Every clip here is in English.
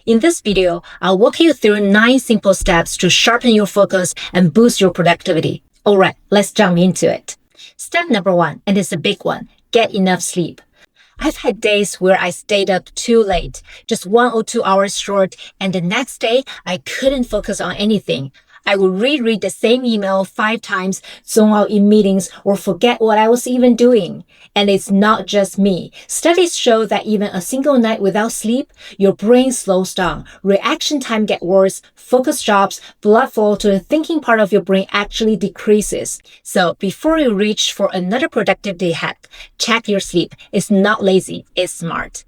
In this video, I'll walk you through 9 simple steps to sharpen your focus and boost your productivity. Alright, let's jump into it. Step number 1, and it's a big one, get enough sleep. I've had days where I stayed up too late, just 1 or 2 hours short, and the next day, I couldn't focus on anything. I would reread the same email 5 times, zone out in meetings, or forget what I was even doing. And it's not just me. Studies show that even a single night without sleep, your brain slows down, reaction time gets worse, focus drops, blood flow to the thinking part of your brain actually decreases. So before you reach for another productivity hack, check your sleep. It's not lazy, it's smart.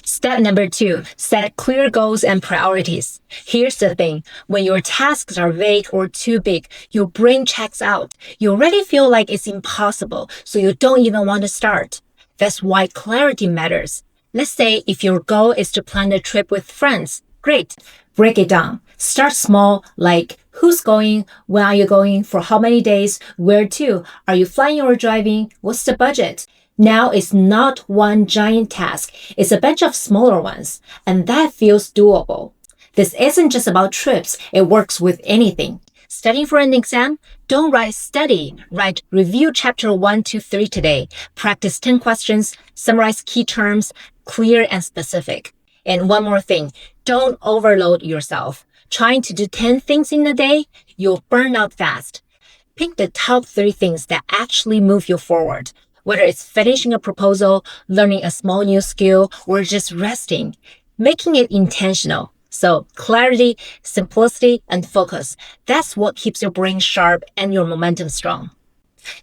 Step number 2, set clear goals and priorities. Here's the thing. When your tasks are vague or too big, your brain checks out. You already feel like it's impossible, so you don't even want to start. That's why clarity matters. Let's say if your goal is to plan a trip with friends. Great. Break it down. Start small, like who's going, when are you going, for how many days, where to, are you flying or driving, what's the budget? Now it's not one giant task, it's a bunch of smaller ones, and that feels doable. This isn't just about trips, it works with anything. Studying for an exam? Don't write study, write review chapter 1 to 3 today. Practice 10 questions, summarize key terms, clear and specific. And one more thing, don't overload yourself. Trying to do 10 things in a day, you'll burn out fast. Pick the top 3 things that actually move you forward. Whether it's finishing a proposal, learning a small new skill, or just resting, making it intentional. So clarity, simplicity, and focus. That's what keeps your brain sharp and your momentum strong.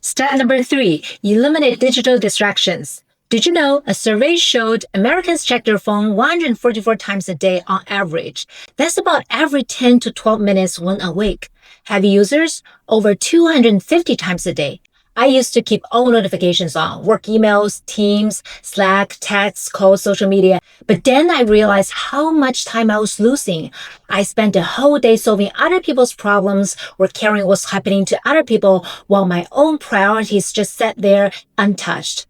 Step number 3, eliminate digital distractions. Did you know a survey showed Americans check their phone 144 times a day on average? That's about every 10 to 12 minutes when awake. Heavy users? Over 250 times a day. I used to keep all notifications on, work emails, Teams, Slack, texts, calls, social media. But then I realized how much time I was losing. I spent the whole day solving other people's problems or caring what's happening to other people while my own priorities just sat there untouched.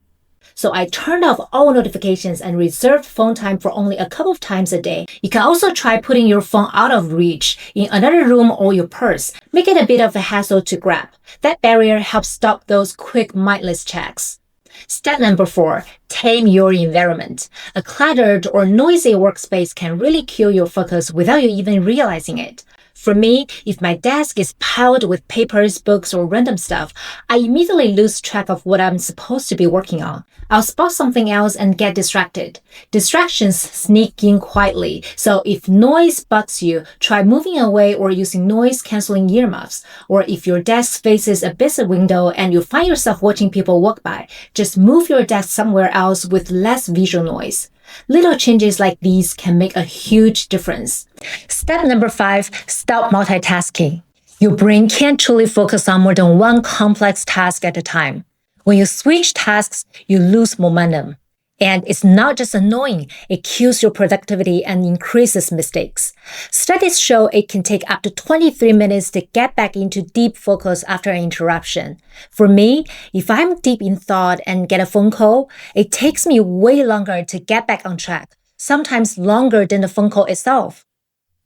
So I turned off all notifications and reserved phone time for only a couple of times a day. You can also try putting your phone out of reach in another room or your purse. Make it a bit of a hassle to grab. That barrier helps stop those quick mindless checks. Step number 4, tame your environment. A cluttered or noisy workspace can really kill your focus without you even realizing it. For me, if my desk is piled with papers, books, or random stuff, I immediately lose track of what I'm supposed to be working on. I'll spot something else and get distracted. Distractions sneak in quietly, so if noise bugs you, try moving away or using noise-canceling earmuffs. Or if your desk faces a busy window and you find yourself watching people walk by, just move your desk somewhere else with less visual noise. Little changes like these can make a huge difference. Step number 5, stop multitasking. Your brain can't truly focus on more than one complex task at a time. When you switch tasks, you lose momentum. And it's not just annoying, it kills your productivity and increases mistakes. Studies show it can take up to 23 minutes to get back into deep focus after an interruption. For me, if I'm deep in thought and get a phone call, it takes me way longer to get back on track, sometimes longer than the phone call itself.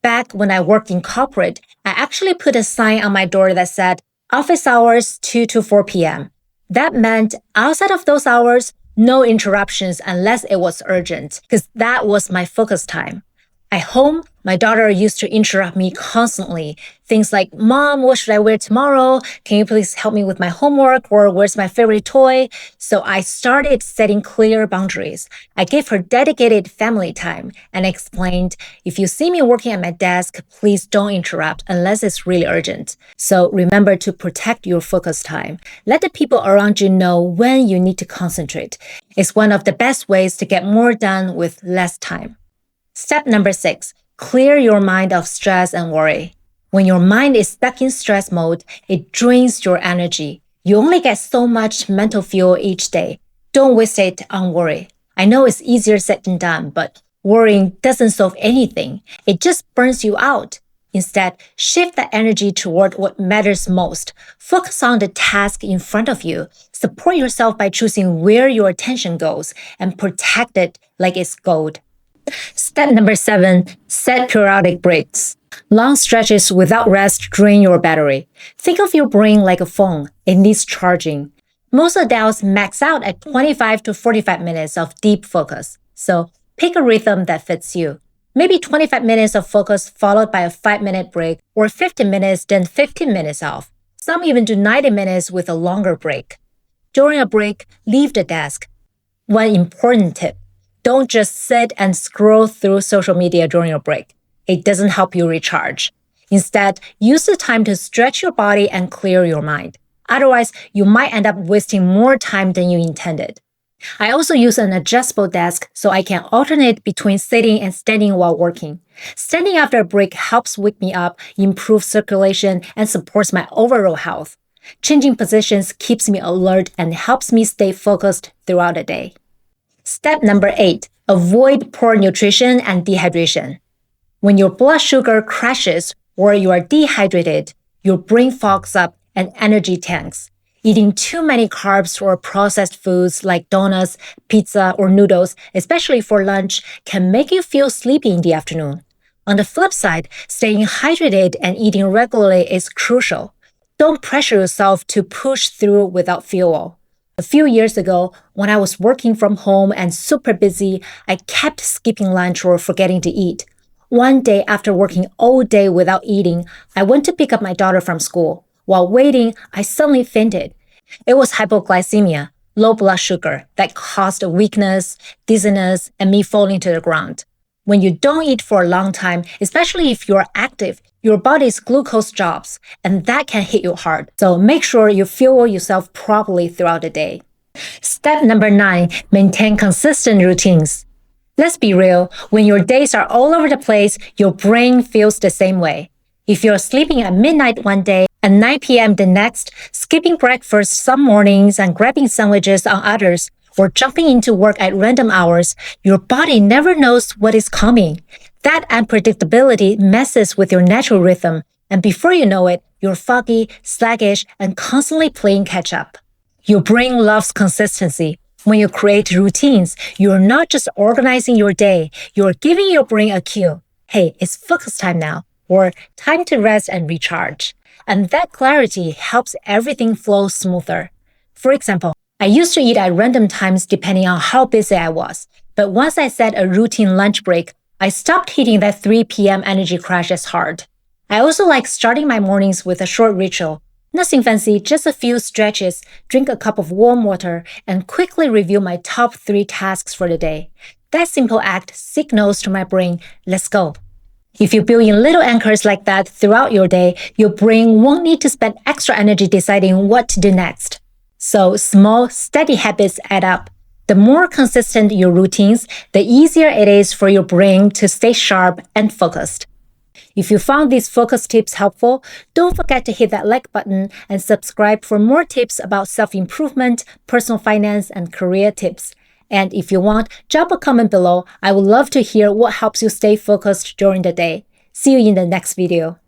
Back when I worked in corporate, I actually put a sign on my door that said, office hours 2 to 4 p.m. That meant outside of those hours, no interruptions unless it was urgent, because that was my focus time. At home, my daughter used to interrupt me constantly. Things like, Mom, what should I wear tomorrow? Can you please help me with my homework? Or where's my favorite toy? So I started setting clear boundaries. I gave her dedicated family time and explained, if you see me working at my desk, please don't interrupt unless it's really urgent. So remember to protect your focus time. Let the people around you know when you need to concentrate. It's one of the best ways to get more done with less time. Step number 6, clear your mind of stress and worry. When your mind is stuck in stress mode, it drains your energy. You only get so much mental fuel each day. Don't waste it on worry. I know it's easier said than done, but worrying doesn't solve anything. It just burns you out. Instead, shift that energy toward what matters most. Focus on the task in front of you. Support yourself by choosing where your attention goes and protect it like it's gold. Step number 7, set periodic breaks. Long stretches without rest drain your battery. Think of your brain like a phone. It needs charging. Most adults max out at 25 to 45 minutes of deep focus. So pick a rhythm that fits you. Maybe 25 minutes of focus followed by a 5-minute break, or 50 minutes then 15 minutes off. Some even do 90 minutes with a longer break. During a break, leave the desk. One important tip: don't just sit and scroll through social media during a break. It doesn't help you recharge. Instead, use the time to stretch your body and clear your mind. Otherwise, you might end up wasting more time than you intended. I also use an adjustable desk so I can alternate between sitting and standing while working. Standing after a break helps wake me up, improves circulation, and supports my overall health. Changing positions keeps me alert and helps me stay focused throughout the day. Step number 8, avoid poor nutrition and dehydration. When your blood sugar crashes or you are dehydrated, your brain fogs up and energy tanks. Eating too many carbs or processed foods like donuts, pizza, or noodles, especially for lunch, can make you feel sleepy in the afternoon. On the flip side, staying hydrated and eating regularly is crucial. Don't pressure yourself to push through without fuel. A few years ago, when I was working from home and super busy, I kept skipping lunch or forgetting to eat. One day after working all day without eating, I went to pick up my daughter from school. While waiting, I suddenly fainted. It was hypoglycemia, low blood sugar, that caused weakness, dizziness, and me falling to the ground. When you don't eat for a long time, especially if you're active, your body's glucose drops, and that can hit you hard. So make sure you fuel yourself properly throughout the day. Step number 9, maintain consistent routines. Let's be real, when your days are all over the place, your brain feels the same way. If you're sleeping at midnight one day and 9 p.m. the next, skipping breakfast some mornings and grabbing sandwiches on others, or jumping into work at random hours, your body never knows what is coming. That unpredictability messes with your natural rhythm, and before you know it, you're foggy, sluggish, and constantly playing catch-up. Your brain loves consistency. When you create routines, you're not just organizing your day, you're giving your brain a cue. Hey, it's focus time now, or time to rest and recharge. And that clarity helps everything flow smoother. For example, I used to eat at random times depending on how busy I was. But once I set a routine lunch break, I stopped hitting that 3 p.m. energy crash as hard. I also like starting my mornings with a short ritual. Nothing fancy, just a few stretches, drink a cup of warm water, and quickly review my top 3 tasks for the day. That simple act signals to my brain, let's go. If you build in little anchors like that throughout your day, your brain won't need to spend extra energy deciding what to do next. So small, steady habits add up. The more consistent your routines, the easier it is for your brain to stay sharp and focused. If you found these focus tips helpful, don't forget to hit that like button and subscribe for more tips about self-improvement, personal finance, and career tips. And if you want, drop a comment below. I would love to hear what helps you stay focused during the day. See you in the next video.